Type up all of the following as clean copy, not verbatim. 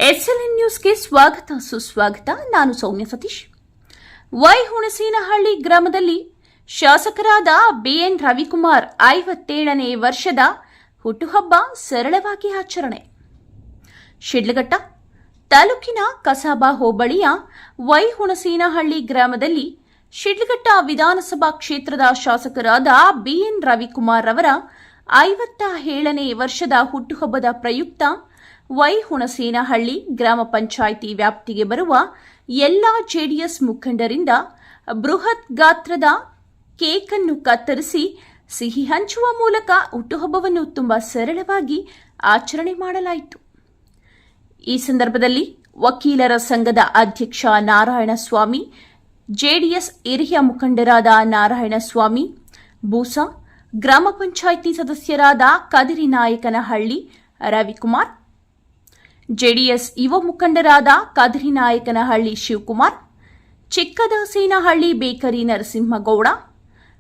SLN ನ್ಯೂಸ್ಗೆ ಸ್ವಾಗತ ಸುಸ್ವಾಗತ. ನಾನು ಸೌಮ್ಯ ಸತೀಶ್. ಹುಣಸೇನಹಳ್ಳಿ ಗ್ರಾಮದಲ್ಲಿ ಶಾಸಕರಾದ ಬಿಎನ್ ರವಿಕುಮಾರ್ 57ನೇ ವರ್ಷದ ಹುಟ್ಟುಹಬ್ಬ ಸರಳವಾಗಿ ಆಚರಣೆ. ಶಿಡ್ಲಘಟ್ಟ ತಾಲೂಕಿನ ಕಸಾಬಾ ಹೋಬಳಿಯ ಹುಣಸೇನಹಳ್ಳಿ ಗ್ರಾಮದಲ್ಲಿ ಶಿಡ್ಲಘಟ್ಟ ವಿಧಾನಸಭಾ ಕ್ಷೇತ್ರದ ಶಾಸಕರಾದ ಬಿಎನ್ ರವಿಕುಮಾರ್ ಅವರ 57ನೇ ವರ್ಷದ ಹುಟ್ಟುಹಬ್ಬದ ಪ್ರಯುಕ್ತ ಹುಣಸೇನಹಳ್ಳಿ ಗ್ರಾಮ ಪಂಚಾಯಿತಿ ವ್ಯಾಪ್ತಿಗೆ ಬರುವ ಎಲ್ಲ ಜೆಡಿಎಸ್ ಮುಖಂಡರಿಂದ ಬೃಹತ್ ಗಾತ್ರದ ಕೇಕ್ ಅನ್ನು ಕತ್ತರಿಸಿ ಸಿಹಿ ಹಂಚುವ ಮೂಲಕ ಹುಟ್ಟುಹಬ್ಬವನ್ನು ತುಂಬಾ ಸರಳವಾಗಿ ಆಚರಣೆ ಮಾಡಲಾಯಿತು. ಈ ಸಂದರ್ಭದಲ್ಲಿ ವಕೀಲರ ಸಂಘದ ಅಧ್ಯಕ್ಷ ನಾರಾಯಣಸ್ವಾಮಿ, ಜೆಡಿಎಸ್ ಹಿರಿಯ ಮುಖಂಡರಾದ ನಾರಾಯಣಸ್ವಾಮಿ, ಬೂಸಾ, ಗ್ರಾಮ ಪಂಚಾಯಿತಿ ಸದಸ್ಯರಾದ ಕದಿರಿನಾಯಕನಹಳ್ಳಿ ರವಿಕುಮಾರ್, ಜೆಡಿಎಸ್ ಯುವ ಮುಖಂಡರಾದ ಕದಿರಿನಾಯಕನಹಳ್ಳಿ ಶಿವಕುಮಾರ್, ಚಿಕ್ಕದಾಸೇನಹಳ್ಳಿ ಬೇಕರಿ ನರಸಿಂಹಗೌಡ,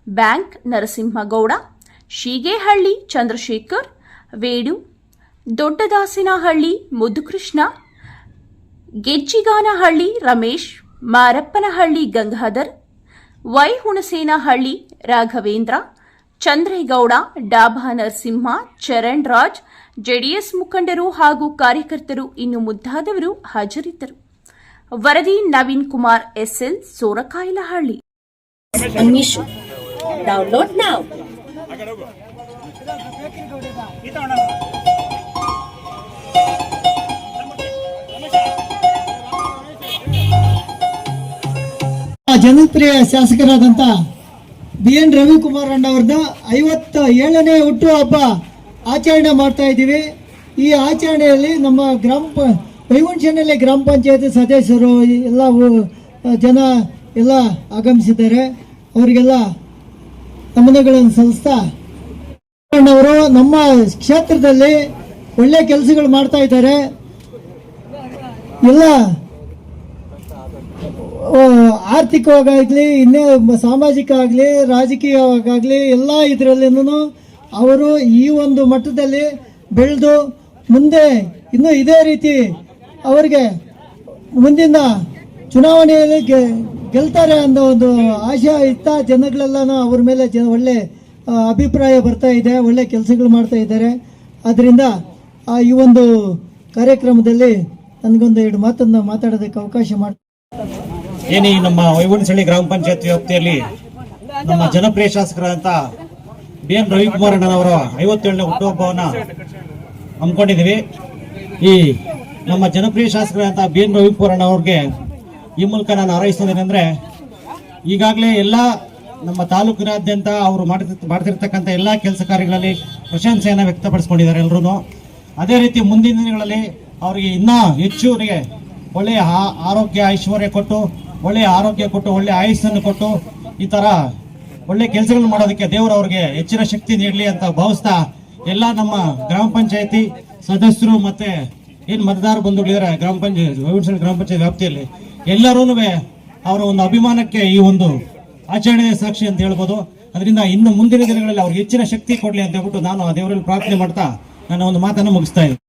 ಬ್ಯಾಂಕ್ ನರಸಿಂಹಗೌಡ, ಶೀಗೇಹಳ್ಳಿ ಚಂದ್ರಶೇಖರ್, ವೇಡು, ದೊಡ್ಡದಾಸೇನಹಳ್ಳಿ ಮುದ್ದುಕೃಷ್ಣ, ಗೆಜ್ಜಿಗಾನಹಳ್ಳಿ ರಮೇಶ್, ಮಾರಪ್ಪನಹಳ್ಳಿ ಗಂಗಾಧರ್, ಹುಣಸೇನಹಳ್ಳಿ ರಾಘವೇಂದ್ರ, ಚಂದ್ರೇಗೌಡ, ಡಾಬಾ ನರಸಿಂಹ, ಚರಣ್ ರಾಜ್, ಜೆಡಿಎಸ್ ಮುಖಂಡರು ಹಾಗೂ ಕಾರ್ಯಕರ್ತರು ಇನ್ನು ಮುಂತಾದವರು ಹಾಜರಿದ್ದರು. ವರದಿ Naveen Kumar, SL, Sorakayalahalli. Download now. ಜನಪ್ರಿಯ ಶಾಸಕರಾದಂತ ಬಿಎನ್ ರವಿಕುಮಾರ್ ಅಣ್ಣವ್ರದ 57ನೇ ಹುಟ್ಟುಹಬ್ಬ ಆಚರಣೆ ಮಾಡ್ತಾ ಇದ್ದೀವಿ. ಈ ಆಚರಣೆಯಲ್ಲಿ ನಮ್ಮ ಹುಣಸೇನಹಳ್ಳಿ ಗ್ರಾಮ ಪಂಚಾಯತಿ ಸದಸ್ಯರು ಎಲ್ಲ ಜನ ಎಲ್ಲ ಆಗಮಿಸಿದ್ದಾರೆ. ಅವರಿಗೆಲ್ಲ ನಮನಗಳನ್ನು ಸಲ್ಲಿಸ್ತಾ, ಅಣ್ಣವರು ನಮ್ಮ ಕ್ಷೇತ್ರದಲ್ಲಿ ಒಳ್ಳೆ ಕೆಲಸಗಳು ಮಾಡ್ತಾ ಇದ್ದಾರೆ. ಎಲ್ಲ ಆರ್ಥಿಕವಾಗಲಿ, ಇನ್ನೇ ಸಾಮಾಜಿಕ ಆಗಲಿ, ರಾಜಕೀಯವಾಗಲಿ ಎಲ್ಲ ಇದರಲ್ಲಿನೂ ಅವರು ಈ ಒಂದು ಮಟ್ಟದಲ್ಲಿ ಬೆಳೆದು ಮುಂದೆ ಇನ್ನೂ ಇದೇ ರೀತಿ ಅವರಿಗೆ ಮುಂದಿನ ಚುನಾವಣೆಯಲ್ಲಿ ಗೆಲ್ತಾರೆ ಅನ್ನೋ ಒಂದು ಆಶಯ ಇತ್ತ ಜನಗಳೆಲ್ಲನೂ ಅವ್ರ ಮೇಲೆ ಒಳ್ಳೆ ಅಭಿಪ್ರಾಯ ಬರ್ತಾ ಇದೆ, ಒಳ್ಳೆ ಕೆಲಸಗಳು ಮಾಡ್ತಾ ಇದ್ದಾರೆ. ಆದ್ದರಿಂದ ಈ ಒಂದು ಕಾರ್ಯಕ್ರಮದಲ್ಲಿ ನನಗೊಂದು 2 ಮಾತನ್ನು ಮಾತಾಡೋದಕ್ಕೆ ಅವಕಾಶ ಮಾಡ್ತಾರೆ. ಏನಿ ನಮ್ಮ ಹುಣಸೇನಹಳ್ಳಿ ಗ್ರಾಮ ಪಂಚಾಯತ್ ವ್ಯಾಪ್ತಿಯಲ್ಲಿ ನಮ್ಮ ಜನಪ್ರಿಯ ಶಾಸಕರಾದಂತ ಬಿಎನ್ ರವಿಕುಮಾರ್ ಅಣ್ಣನವರ 57ನೇ ಹುಟ್ಟುಹಬ್ಬವನ್ನ ಹಮ್ಮಿಕೊಂಡಿದ್ದೀವಿ. ಈ ನಮ್ಮ ಜನಪ್ರಿಯ ಶಾಸಕರಾದಂತ ಬಿಎನ್ ರವಿಕುಮಾರ್ ಅಣ್ಣವ್ರಿಗೆ ಈ ಮೂಲಕ ನಾನು ಹಾರೈಸೋದೇನೆಂದ್ರೆ, ಈಗಾಗಲೇ ಎಲ್ಲ ನಮ್ಮ ತಾಲೂಕಿನಾದ್ಯಂತ ಅವರು ಮಾಡ್ತಿರ್ತಕ್ಕಂಥ ಎಲ್ಲ ಕೆಲಸ ಕಾರ್ಯಗಳಲ್ಲಿ ಪ್ರಶಂಸೆಯನ್ನು ವ್ಯಕ್ತಪಡಿಸ್ಕೊಂಡಿದ್ದಾರೆ ಎಲ್ಲರೂ. ಅದೇ ರೀತಿ ಮುಂದಿನ ದಿನಗಳಲ್ಲಿ ಅವರಿಗೆ ಇನ್ನೂ ಹೆಚ್ಚು ಒಳ್ಳೆಯ ಆರೋಗ್ಯ ಐಶ್ವರ್ಯ ಕೊಟ್ಟು, ಒಳ್ಳೆಯ ಆರೋಗ್ಯ ಕೊಟ್ಟು, ಒಳ್ಳೆಯ ಆಯುಸ್ಸನ್ನು ಕೊಟ್ಟು, ಈ ತರ ಒಳ್ಳೆ ಕೆಲಸಗಳನ್ನು ಮಾಡೋದಕ್ಕೆ ದೇವರು ಅವ್ರಿಗೆ ಹೆಚ್ಚಿನ ಶಕ್ತಿ ನೀಡಲಿ ಅಂತ ಭಾವಿಸ್ತಾ, ಎಲ್ಲ ನಮ್ಮ ಗ್ರಾಮ ಪಂಚಾಯತಿ ಸದಸ್ಯರು ಮತ್ತೆ ಏನ್ ಮತದಾರ ಬಂಧುಗಳಿದ್ದಾರೆ ಗ್ರಾಮ ಪಂಚಾಯತ್ ವ್ಯಾಪ್ತಿಯಲ್ಲಿ ಎಲ್ಲರೂ ಅವರ ಒಂದು ಅಭಿಮಾನಕ್ಕೆ ಈ ಒಂದು ಆಚರಣೆ ಸಾಕ್ಷಿ ಅಂತ ಹೇಳ್ಬೋದು. ಅದರಿಂದ ಇನ್ನು ಮುಂದಿನ ದಿನಗಳಲ್ಲಿ ಅವ್ರಿಗೆ ಹೆಚ್ಚಿನ ಶಕ್ತಿ ಕೊಡ್ಲಿ ಅಂತ ಹೇಳ್ಬಿಟ್ಟು ನಾನು ಆ ದೇವರಲ್ಲಿ ಪ್ರಾರ್ಥನೆ ಮಾಡ್ತಾ ನನ್ನ ಒಂದು ಮಾತನ್ನು ಮುಗಿಸ್ತಾ ಇದ್ದೀನಿ.